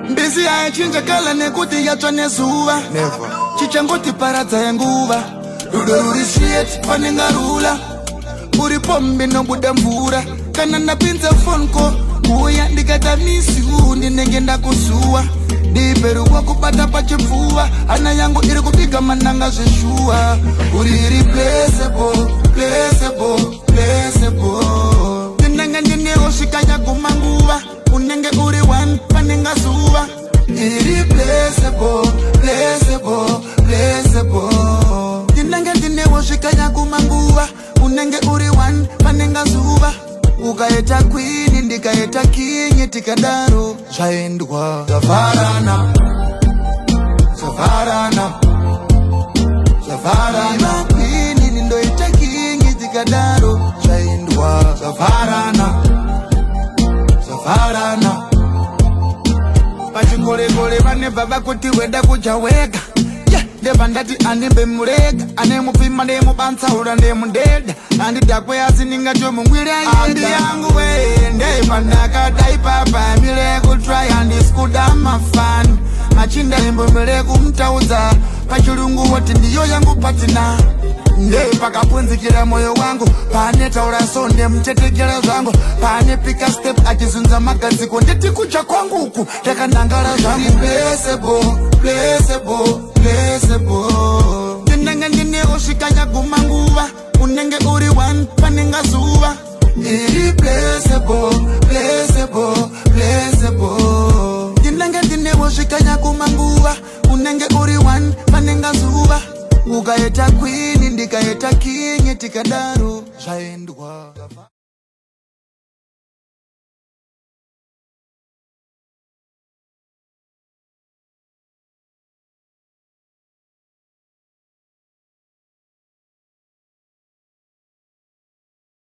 Mbezi haichinja kala nekuti yachwa nezuva chichangoti paradza yenguva rudo rurisieti panengarula uri pombe nobuda mvura kana ndapinza phone call kuya ndikata misi ndinenge ndakuzuwa ndiperuwa kubata pachipfuva hana yangu iri kupiga mananga zveshuwa uri irreplaceable ndinenge ndinewo svika yaguma nguva unenge uri one panenga zuva irreplaceable ndinenge ndinewo svika yaguma nguva unenge uri one panenga zuva ukaita queen ndikaita king tikadaro zvaendwa zvavarana queen ndoita king tikadaro zvaendwa zvavarana pachikorekore vanebva vakuti weda kuja wega ndebva ndati andimbe murega ane mupfima ndemubansaura ndemundeda andidhakwe asi ningatomungwire andi yangu we ndebva ndakadai papa mire kutry andiskuda mafani machinda imbomire kumutaudza pachirungu woti ndiyo yangu patina ndepakapunzikira moyo wangu pane taura so ndemutetekera zvangu pane pika step achizunza magadziko ndeti kuja kwanguku ndakanangara zvangu placeable ndinenge ndinewo svika yaguma nguva unenge uri one panenga zuva irreplaceable ndinenge ndinewo svika yaguma nguva unenge uri one panenga zuva ukaita queen ndikaita king tikadaro zvaendwa